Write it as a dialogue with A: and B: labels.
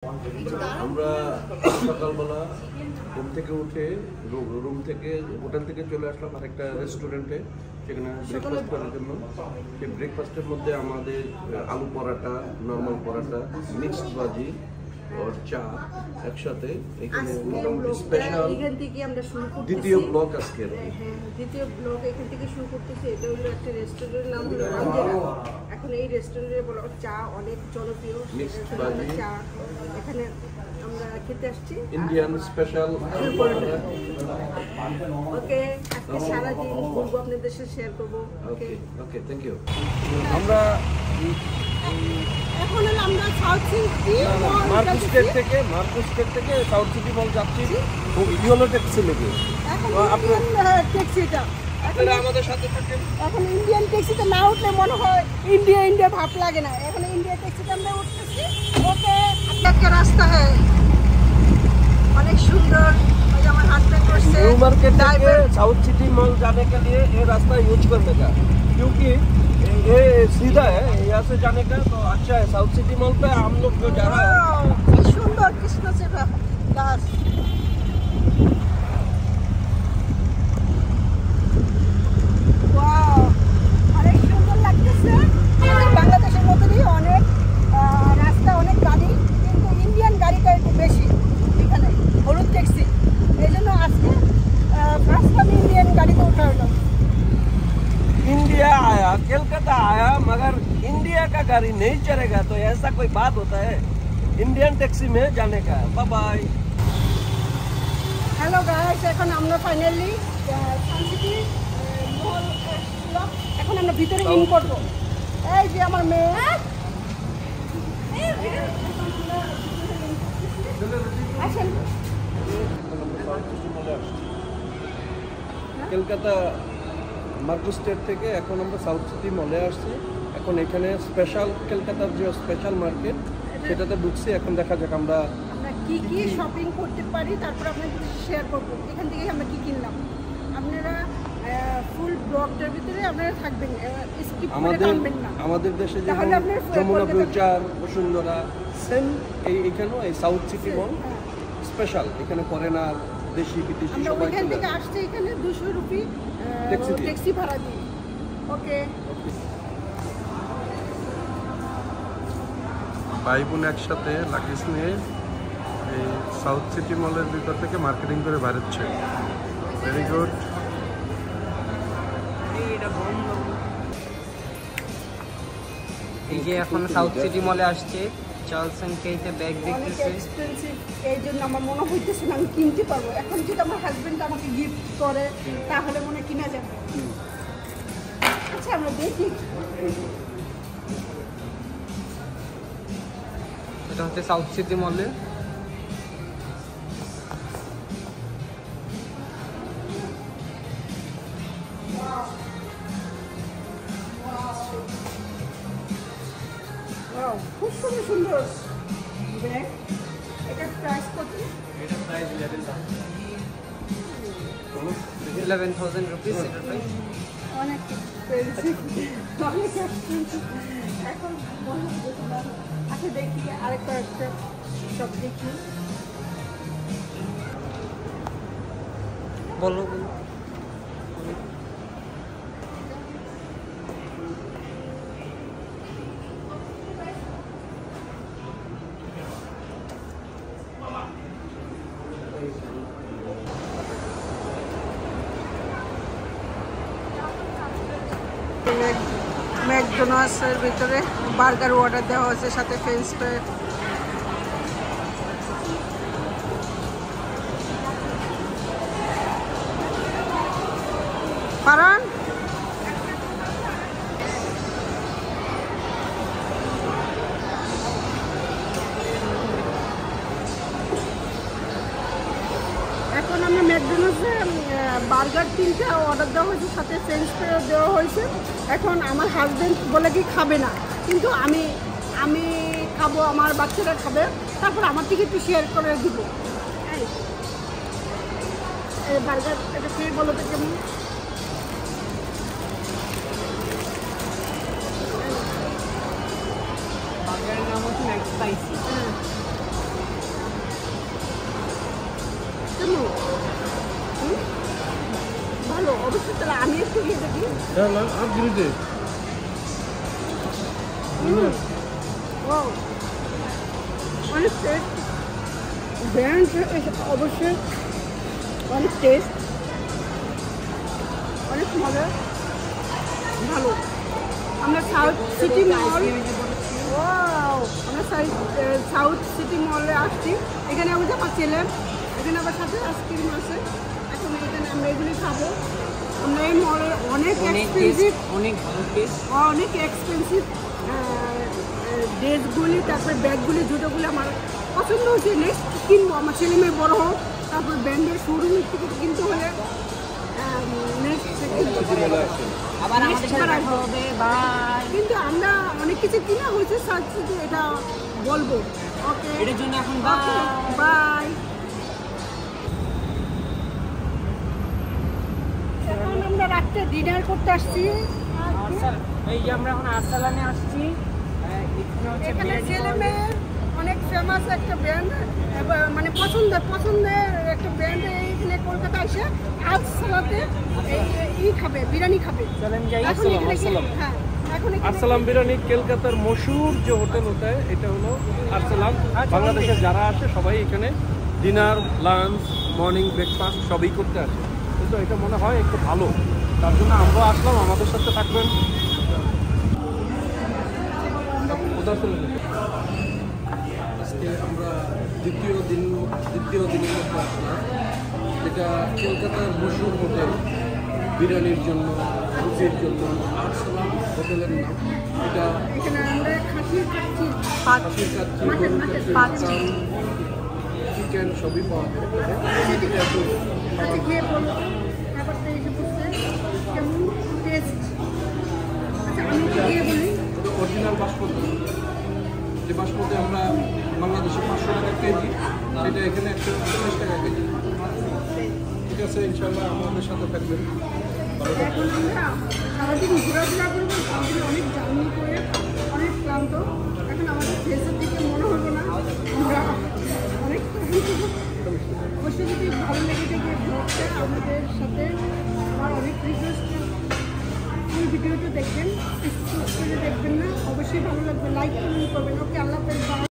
A: আমরা সকালবেলা ঘুম থেকে উঠে রুম থেকে হোটেল থেকে চলে আসলাম আরেকটা রেস্টুরেন্টে, সেখানে ব্রেকফাস্ট করার জন্য। সেই ব্রেকফাস্টের মধ্যে আমাদের আলু পরাটা, নর্মাল পরাটা, মিক্সড ভাজি আর চা একসাথে। এখানে মোটামুটি স্পেশাল দ্বিতীয় ব্লক আজকে।
B: দ্বিতীয় ব্লক এখান থেকে শুরু করতেছে। এটা হলো একটা রেস্টুরেন্টের নাম হলো আঞ্জেলা। এখন এই রেস্টুরেন্টে বলা চা অনেক জনপ্রিয়,
A: মিক্সড ভাজি
B: চা এখানে আমরা খেতে আসছি।
A: ইন্ডিয়ান স্পেশাল আলু পরাটা।
B: ওকে, আজকে সারাদিন ঘুরবো, আপনাদের সাথে শেয়ার করবো।
A: ওকে ওকে, থ্যাংক ইউ।
C: আমরা
B: এখন হলো আমরা সাউথ সিটি
C: মার্কুস স্টেট থেকে সাউথ সিটি মল যাচ্ছি ইয়েলো ট্যাক্সি লেগে।
B: এখন ট্যাক্সিটা
C: আপনারা আমাদের সাথে থাকেন।
B: এখন ইন্ডিয়ান ট্যাক্সিতে না উঠলে মনে হয় ইন্ডিয়া ভাব লাগে না। এখন ইন্ডিয়া ট্যাক্সিতে আমরা উঠতেছি। ওকে, একটা রাস্তা হ্যাঁ অনেক সুন্দর। ওই যে আমার হাজবেন্ড করছে
C: न्यू मार्केट से साउथ सिटी मॉल जाने के लिए ये रास्ता यूज करने का, क्योंकि ये सीधा है यहाँ से जाने का, तो अच्छा है। साउथ सिटी मॉल पे हम लोग जो जा रहा है
B: কি সুন্দর কৃষ্ণচূড়া গাছ। ওয়াও, অনেক সুন্দর লাগতেছে। বাংলাদেশের মতনই অনেক রাস্তা, অনেক গাড়ি, কিন্তু ইন্ডিয়ান গাড়িটা একটু বেশি এখানে, হলুদ ট্যাক্সি। এই জন্য আজকে ফার্স্ট টাইম ইন্ডিয়ান গাড়িতে উঠা হলো।
C: इंडिया आया, कलकत्ता आया, मगर इंडिया का गाड़ी नहीं चलेगा, तो ऐसा कोई बात होता है? इंडियन टैक्सी में जाने का। Bye bye.
B: হ্যালো গাইস, এখন আমরা ফাইনালি সানসিটি মল ব্লক, এখন আমরা ভিতরে ইন করব। এই যে আমার মেয়ে, আসেন।
C: কলকাতা মার্কুস স্টেট থেকে এখন আমরা সাউথ সিটি মলে আসছি। এখন এখানে স্পেশাল কলকাতার যে স্পেশাল মার্কেট সেটাতে ঢুকছি। এখন দেখা যাক আমরা
B: কি কি শপিং করতে পারি, তারপর আপনাদের শেয়ার করব এখান থেকে আমরা কি কিনলাম। আপনারা ফুল ব্লগটার ভিতরে আপনারা থাকবেন, স্কিপ করে থাকবেন না।
C: আমাদের দেশে যে
B: তাহলে আপনার
C: যমুনা ফিউচার, বসুন্ধরা, সেম এইখানেও এই সাউথ সিটি মল স্পেশাল। এখানে ফরেনার, দেশি বিদেশি
B: আমরা
C: সবাই
B: ওইখান
C: চলে
B: থেকে
C: আসে।
B: আসছে এখানে 200 রুপি
C: ট্যাক্সি
B: ট্যাক্সি ভাড়া দিই। ওকে,
A: ভাই বোন একসাথে লাগেজ নিয়ে এই সাউথ সিটি মলের ভিতর থেকে মার্কেটিং করে বেরোচ্ছে। Very good.
D: এই যে এখন সাউথ সিটি মলে আসছে, চার্লস এন্ড কেইতে ব্যাগ
B: অনেক
D: দেখতেছি।
B: এক্সপেন্সিভ, এই জন্য আমার মনে হইতেছে না আমি কিনতে পারবো। এখন যদি আমার হাজবেন্ড আমাকে গিফট করে তাহলে মনে কিনা যাবে। আচ্ছা, আমরা দেখি।
D: এটা হচ্ছে সাউথ সিটি মলে।
B: Wow, খুব সুন্দর সুন্দর ব্যাগ। এটার প্রাইস কত?
D: এটা প্রাইস 11,000 রুপিস। এটা প্রাইস
B: অনেক এক্সপেন্সিভ, অনেক এক্সপেন্সিভ। এখন মনে হচ্ছে না। আচ্ছা দেখি আরেকটা একটা সব দেখি।
D: বলো।
B: ম্যাকডোনাল্ডসের ভিতরে বার্গার অর্ডার দেওয়া হয়েছে, সাথে ফ্রেঞ্চ ফ্রাই। কারণ এখন আমরা ম্যাকডোনাল্ডসে বার্গার 3টা অর্ডার দেওয়া হয়েছে, সাথে ফ্রেঞ্চ ফ্রাই দেওয়া হয়েছে। এখন আমার হাজবেন্ড বলে কি খাবে না, কিন্তু আমি খাবো, আমার বাচ্চারা খাবে, তারপর আমার থেকে একটু শেয়ার করে দিব। এই বার্গার এটা খেয়ে বলো তো কেমন।
D: বার্গারের নাম হচ্ছে ম্যাক স্পাইসি।
B: তাহলে আমি একটু খেয়ে দেখি। Wow, অনেক টেস্ট, ব্র্যান্ড অবশ্যই অনেক টেস্ট, অনেক মজা, ভালো। আমরা সাউথ সিটি মল, আমরা সাউথ সিটি মলে আসছি। এখানে আমি আমার ছেলে, এখানে আবার সাথে আইসক্রিম আছে। এখন এখানে আমরা এগুলি খাবো। আমরা এই মলে অনেক এক্সপেন্সিভ, অনেক এক্সপেন্সিভ ড্রেসগুলি, তারপরে ব্যাগগুলি, জুতোগুলি আমার পছন্দ হচ্ছে। নেক্সট কিনবো, আমার ছেলে মেয়ে বড়ো হোক, তারপর ব্র্যান্ডের শোরুমের থেকে কিনতে হলে কিন্তু আমরা অনেক কিছু কিনা হয়েছে, এটা বলবো। ওকে,
D: এটার জন্য এখন
B: বাই। এখন আমরা রাত্রে ডিনার করতে আসছি।
D: এই যে আমরা এখন আরসালানে আসছি।
B: এখানে ছেলে মেয়ের অনেক ফেমাস একটা ব্র্যান্ড, মানে পছন্দের একটা ব্র্যান্ড। এইখানে কলকাতা এসে আরসালাতে খাবে, বিরিয়ানি খাবে।
C: আরসালাম বিরিয়ানি কলকাতার মশহুর যে হোটেল होता है, এটা হলো আরসালাম। বাংলাদেশের যারা আসে সবাই এখানে ডিনার, লাঞ্চ, মর্নিং ব্রেকফাস্ট সবই করতে আসে। কিন্তু এটা মনে হয় একটু ভালো, তার জন্য আমরা আসলাম। আমাদের সাথে থাকবেন।
A: আজকে আমরা দ্বিতীয় দিনের মধ্যে আসলাম, যেটা কলকাতার মশহুর হোটেল বিরিয়ানির জন্য, রুটির জন্য আরসালাম হোটেলের নাম। এটা
B: এখানে আমরা খাসির কাচ্চি,
A: চিকেন সবই পাওয়া যায়।
B: খেয়ে বলবো ব্যাপারটা এসে বুঝতে কেমন টেস্ট। আচ্ছা, আমি খেয়ে বলি।
A: অরিজিনাল বাসমতি, যে বাসমতি আমরা বাংলাদেশে 500 টাকা কেজি, সেটা এখানে 140 টাকা কেজি। ঠিক আছে, ইনশাল্লাহ আমাদের সাথে থাকবেন।
B: এখন আমরা সারাদিন ঘোরাফেরা করবো, সারাদিন অনেক জার্নি করে অনেক ক্লান্ত। এখন আমাদের ফেসের দিকে মনে হলো না আমরা অনেক অবশ্যই যদি ভালো লেগে থাকে ব্লগটা আমাদের সাথে আমার অনেক রিকোয়েস্ট, ফুল ভিডিওটা দেখবেন, দেখবেন না, অবশ্যই ভালো লাগবে, লাইক কমেন্ট করবেন। ওকে, আল্লাহ হাফেজ।